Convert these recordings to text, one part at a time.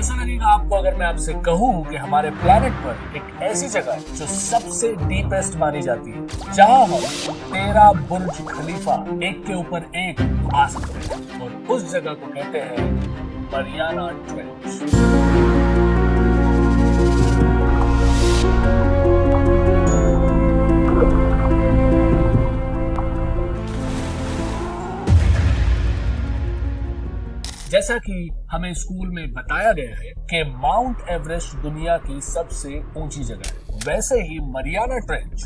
कैसा लगेगा आपको अगर मैं आपसे कहूँ कि हमारे प्लेनेट पर एक ऐसी जगह है जो सबसे डीपेस्ट मानी जाती है, जहां हम 13 बुर्ज खलीफा एक के ऊपर एक पा सकते हैं, और उस जगह को कहते हैं मरियाना ट्रेंच। जैसा कि हमें स्कूल में बताया गया है कि माउंट एवरेस्ट दुनिया की सबसे ऊंची जगह है, वैसे ही मरियाना ट्रेंच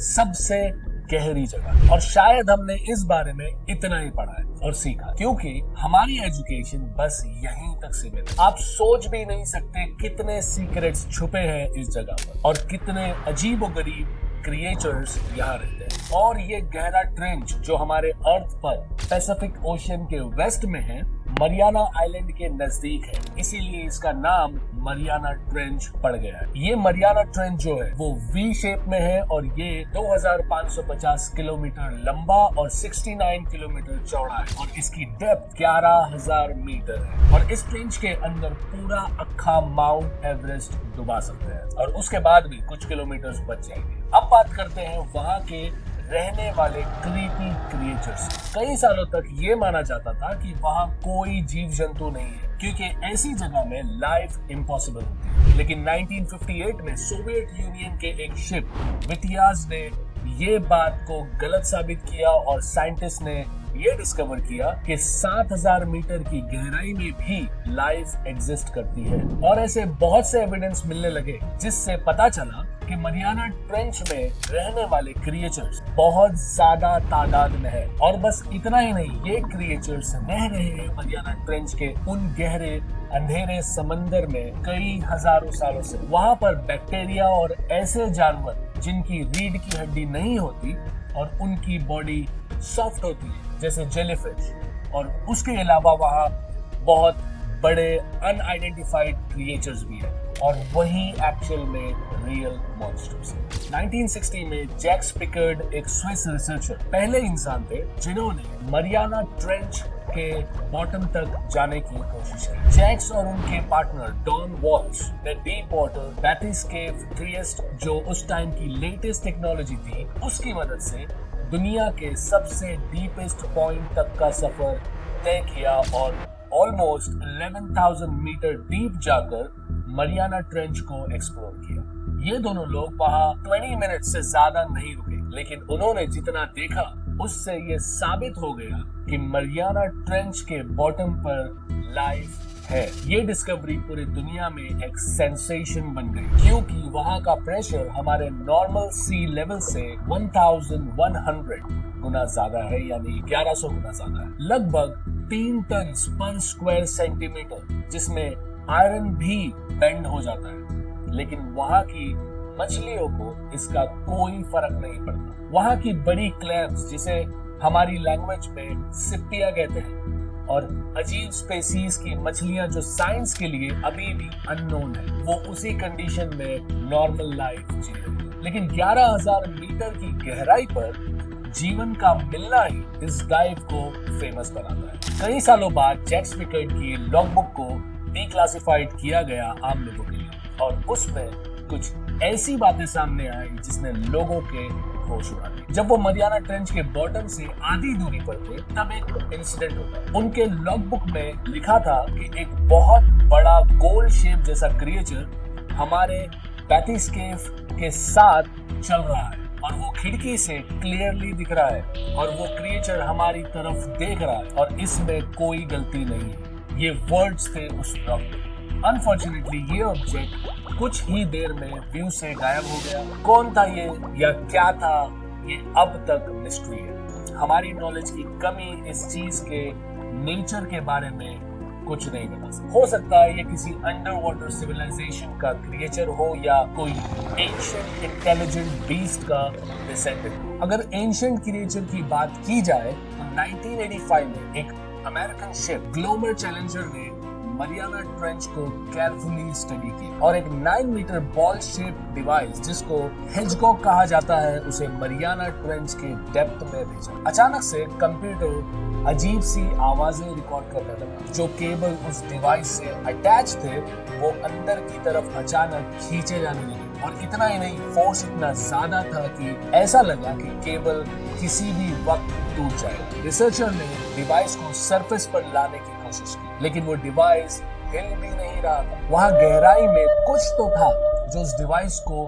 सबसे गहरी जगह। और शायद हमने इस बारे में इतना ही पढ़ा है और सीखा, क्योंकि हमारी एजुकेशन बस यहीं तक सीमित है। आप सोच भी नहीं सकते कितने सीक्रेट्स छुपे हैं इस जगह पर, और कितने अजीबोगरीब क्रिएचर्स यहाँ रहते हैं। और ये गहरा ट्रेंच जो हमारे अर्थ पर पैसिफिक ओशन के वेस्ट में है, मरियाना आइलैंड के नजदीक है, इसीलिए इसका नाम मरियाना ट्रेंच पड़ गया है। ये मरियाना ट्रेंच जो है वो वी शेप में है, और ये 2550 किलोमीटर लंबा और 69 किलोमीटर चौड़ा है, और इसकी डेप्थ 11,000 मीटर है। और इस ट्रेंच के अंदर पूरा अक्खा माउंट एवरेस्ट डुबा सकते हैं, और उसके बाद भी कुछ किलोमीटर बच जाएंगे। अब बात करते हैं वहाँ के रहने वाले क्रीपी क्रिएचर्स। कई सालों तक ये माना जाता था कि वहाँ कोई जीव जंतु नहीं है, क्योंकि ऐसी जगह में लाइफ इम्पॉसिबल होती है। लेकिन 1958 में सोवियत यूनियन के एक शिप विटियाज ने ये बात को गलत साबित किया, और साइंटिस्ट ने ये डिस्कवर किया कि 7,000 मीटर की गहराई में भी लाइफ एग्जिस्ट करती है। और ऐसे बहुत से एविडेंस मिलने लगे, जिससे पता चला कि मरियाना ट्रेंच में रहने वाले क्रिएचर्स बहुत ज्यादा तादाद में है। और बस इतना ही नहीं, ये क्रिएचर्स रह रहे हैं मरियाना ट्रेंच के उन गहरे अंधेरे समंदर में कई हजारों सालों से। वहाँ पर बैक्टीरिया और ऐसे जानवर जिनकी रीढ़ की हड्डी नहीं होती और उनकी बॉडी सॉफ्ट होती है, जैसे जेलीफिश। और उसके अलावा वहाँ बहुत बड़े अनआइडेंटिफाइड क्रिएचर्स भी हैं, और वही एक्चुअल में रियल मॉन्स्टर्स हैं। 1960 में जैक्स पिकर्ड, एक स्विस रिसर्चर, पहले इंसान थे जिन्होंने मरियाना ट्रेंच के बॉटम तक जाने की कोशिश की। जैक्स और उनके पार्टनर डॉन वॉल्श ने डीप वाटर बैथिस केव ट्रिएस्ट, जो उस टाइम की लेटेस्ट टेक्नोलॉजी थी, उसकी मदद से दुनिया के सबसे डीपेस्ट पॉइंट तक का सफर तय किया, और ऑलमोस्ट 11,000 मीटर डीप जाकर मरियाना ट्रेंच को एक्सप्लोर किया। ये दोनों लोग वहाँ 20 मिनट से ज्यादा नहीं रुके, लेकिन उन्होंने जितना देखा उससे ये साबित हो गया कि मरियाना ट्रेंच के बॉटम पर लाइफ है। ये डिस्कवरी पूरी दुनिया में एक सेंसेशन बन गई, क्योंकि वहाँ का प्रेशर हमारे नॉर्मल सी लेवल से 1100 गुना ज्यादा है, यानी 1100 गुना ज्यादा है। लगभग 3 टन पर स्क्वायर सेंटीमीटर, जिसमें आयरन भी बेंड हो जाता है। लेकिन वहाँ की मछलियों को इसका कोई फर्क नहीं पड़ता। वहाँ की बड़ी क्लैम्स, जिसे हमारी लैंग्वेज में सिप्पिया कहते हैं, और अजीब स्पेसीज की मछलियां जो साइंस के लिए अभी भी अननोन है, वो उसी कंडीशन में नॉर्मल लाइफ जी रही है। लेकिन 11,000 मीटर की गहराई पर जीवन का मिलना ही इस डाइव को फेमस बनाता है। कई सालों बाद जैक्स पिकर्ड की लॉगबुक को डिक्लासिफाइड किया गया आम लोगों के लिए, और उसमें कुछ ऐसी बातें सामने आई जिसने लोगों के होश उड़ा दिए। जब वो मरियाना ट्रेंच के बॉटम से आधी दूरी पर थे, तब एक इंसिडेंट होता। उनके लॉगबुक में लिखा था कि एक बहुत बड़ा गोल शेप जैसा क्रिएचर हमारे बैथिस केव के साथ चल रहा है, और वो खिड़की से क्लियरली दिख रहा है, और वो क्रिएचर हमारी तरफ देख रहा है, और इसमें कोई गलती नहीं है। ये वर्ड्स थे उस लॉगबुक। अनफॉर्चुनेटली ये ऑब्जेक्ट कुछ ही देर में व्यू से गायब हो गया। कौन था ये या क्या था, ये अब तक मिस्ट्री है। हमारी नॉलेज की कमी इस चीज के नेचर के बारे में कुछ नहीं बता सकता। हो सकता है ये किसी अंडर वाटर सिविलाइजेशन का क्रिएचर हो, या कोई एंशिएंट इंटेलिजेंट बीस्ट का डिसेंडेंट। अगर एंशिएंट क्रिएचर की बात की जाए तो 1985 में एक अमेरिकन शिप ग्लोमर चैलेंजर ने मरियाना ट्रेंच को केयरफुली स्टडी की, और एक 9 मीटर बॉल शेप डिवाइस जिसको हेजकॉक कहा जाता है, उसे मरियाना ट्रेंच के डेप्थ में भेजा। अचानक से कंप्यूटर अजीब सी आवाजें रिकॉर्ड करने लगा। जो केबल उस डिवाइस से अटैच थे वो अंदर की तरफ अचानक खींचे जाने लगे, और इतना ही नहीं, फोर्स इतना ज्यादा था कि ऐसा लगा कि केबल किसी भी वक्त टूट जाएगा। रिसर्चर ने डिवाइस को सरफेस पर लाने की कोशिश की, लेकिन वो डिवाइस हिल भी नहीं रहा था। वहां गहराई में कुछ तो था जो उस डिवाइस को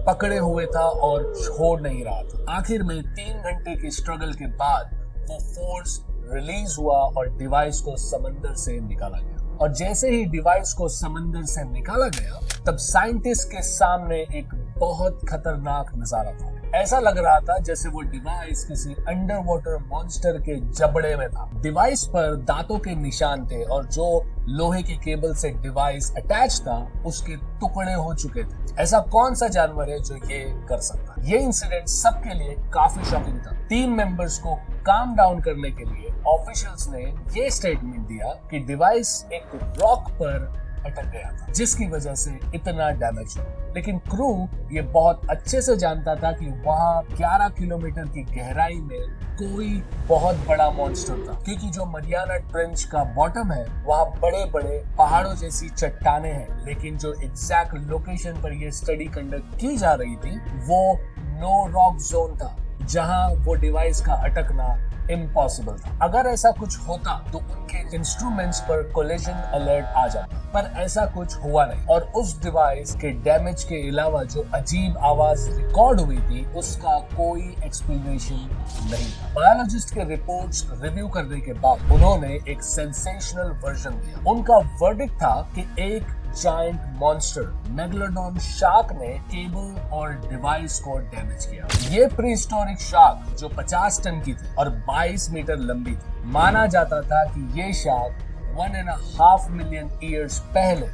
पकड़े हुए था और छोड़ नहीं रहा था। आखिर में 3 घंटे की स्ट्रगल के बाद वो फोर्स रिलीज हुआ और डिवाइस को समंदर से निकाला गया। और जैसे ही डिवाइस को समंदर से निकाला गया, तब साइंटिस्ट के सामने एक बहुत खतरनाक नजारा था। ऐसा लग रहा था जैसे वो डिवाइस किसी अंडर वाटर मॉन्स्टर के जबड़े में था। डिवाइस पर दांतों के निशान थे और जो लोहे के केबल से डिवाइस अटैच था उसके टुकड़े हो चुके थे। ऐसा कौन सा जानवर है जो ये कर सकता है? ये इंसिडेंट सबके लिए काफी शॉकिंग था। टीम मेंबर्स को काम डाउन करने के लिए ऑफिशियल्स ने ये स्टेटमेंट दिया कि डिवाइस एक रॉक पर अटक गया था, जिसकी वजह से इतना डैमेज हुआ। लेकिन क्रू ये बहुत अच्छे से जानता था कि वहाँ 11 किलोमीटर की गहराई में कोई बहुत बड़ा मॉन्स्टर था, क्योंकि जो मरियाना ट्रेंच का बॉटम है वहाँ बड़े बड़े पहाड़ों जैसी चट्टाने हैं। लेकिन जो एग्जैक्ट लोकेशन पर ये स्टडी कंडक्ट की जा रही थी वो नो रॉक जोन था, जहाँ वो डिवाइस का अटकना इम्पॉसिबल था। अगर ऐसा कुछ होता तो उनके इंस्ट्रूमेंट्स पर कोलिजन अलर्ट आ जाता, पर ऐसा कुछ हुआ नहीं। और उस डिवाइस के डैमेज के अलावा जो अजीब आवाज रिकॉर्ड हुई थी उसका कोई एक्सप्लेनेशन नहीं था। बायोलॉजिस्ट के रिपोर्ट्स रिव्यू करने के बाद उन्होंने एक सेंसेशनल वर्जन दिया। उनका वर्डिक्ट था कि एक जायंट मॉन्स्टर मेगलोडॉन शार्क ने केबल और डिवाइस को डैमेज किया। ये प्रीहिस्टोरिक शार्क जो 50 टन की थी और 22 मीटर लंबी थी, माना जाता था कि ये शार्क 1.5 मिलियन ईयर्स पहले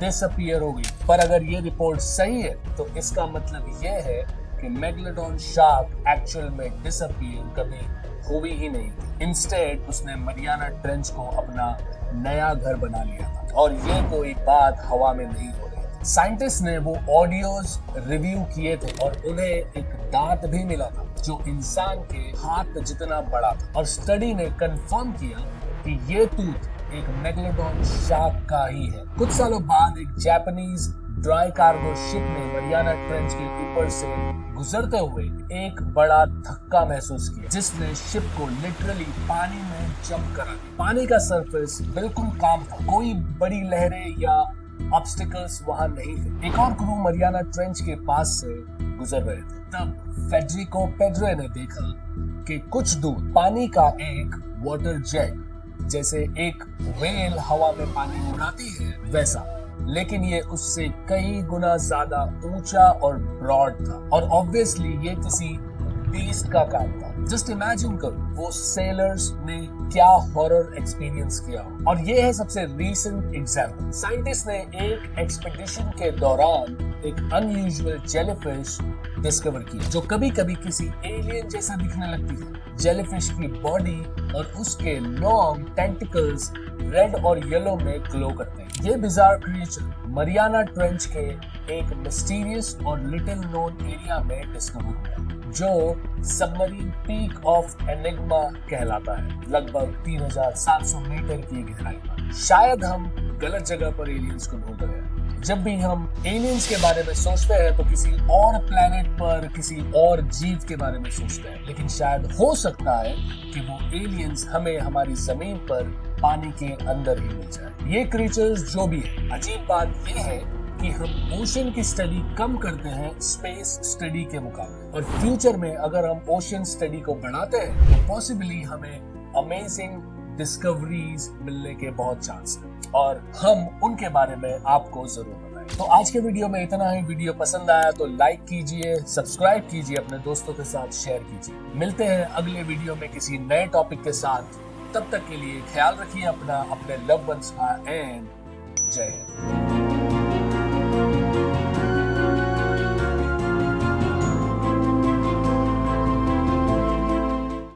डिसअपीयर हो गई। पर अगर ये रिपोर्ट सही है तो इसका मतलब ये है कि मेगलोडॉन शार्क एक्चुअल में डिसअपीयर कभी हुई ही नहीं थी। इंस्टेड उसने मरियाना ट्रेंच को अपना नया घर बना लिया था, और ये कोई बात हवा में नहीं हो रही थी। साइंटिस्ट ने वो ऑडियोज रिव्यू किए थे और उन्हें एक दांत भी मिला था जो इंसान के हाथ जितना बड़ा था, और स्टडी ने कंफर्म किया कि ये टूथ एक मेगलोडॉन शार्क का ही है। कुछ सालों बाद एक जापानीज ड्राई कार्गो शिप ने मरियाना ट्रेंच के ऊपर से गुजरते हुए एक बड़ा धक्का महसूस किया, जिसने शिप को लिटरली पानी में जंप करा दिया। पानी का सरफेस बिल्कुल काम था, कोई बड़ी लहरें या ऑब्स्टिकल्स वहां नहीं थे। एक और क्रू मरियाना ट्रेंच के पास से गुजर रहे थे। तब फेडरिको पेड्रे ने देखा कि कुछ दूर पानी का एक वाटर जेट, जैसे एक व्हेल हवा में पानी उड़ाती है वैसा, लेकिन ये उससे कई गुना ज्यादा ऊंचा और ब्रॉड था। और ऑब्वियसली ये किसी बीस्ट का काम था। जस्ट इमेजिन करो वो सेलर्स ने क्या हॉरर एक्सपीरियंस किया हो। और ये है सबसे रीसेंट एग्जाम्पल। साइंटिस्ट ने एक एक्सपेडिशन के दौरान एक अनयूजुअल जेलीफिश डिस्कवर की जो कभी कभी किसी एलियन जैसा दिखने लगती है। जेलीफिश की बॉडी और उसके लॉन्ग टेंटिकल्स रेड और येलो में ग्लो करते हैं। ये बिजार क्रिएचर मरियाना ट्रेंच के एक मिस्टीरियस और लिटिल नोन एरिया में डिस्कवर हुआ, जो सबमरीन पीक ऑफ एनिग्मा कहलाता है, लगभग 3700 मीटर की गहराई पर। शायद हम गलत जगह पर एलियंस को ढूंढ रहे हैं। जब भी हम एलियंस के बारे में सोचते हैं तो किसी और प्लेनेट पर किसी और जीव के बारे में सोचते हैं, लेकिन शायद हो सकता है कि वो एलियंस हमें हमारी जमीन पर पानी के अंदर ही मिल जाए। ये क्रीचर्स जो भी है, अजीब बात ये है कि हम ओशन की स्टडी कम करते हैं स्पेस स्टडी के मुकाबले, और फ्यूचर में अगर हम ओशन स्टडी को बढ़ाते हैं तो पॉसिबली हमें अमेजिंग डिस्कवरीज मिलने के बहुत चांस है, और हम उनके बारे में आपको जरूर बताएं। तो आज के वीडियो में इतना ही। वीडियो पसंद आया तो लाइक कीजिए, सब्सक्राइब कीजिए, अपने दोस्तों के साथ शेयर कीजिए। मिलते हैं अगले वीडियो में किसी नए टॉपिक के साथ। तब तक के लिए ख्याल रखिए अपना, अपने लव वंस का, एंड जय हिंद।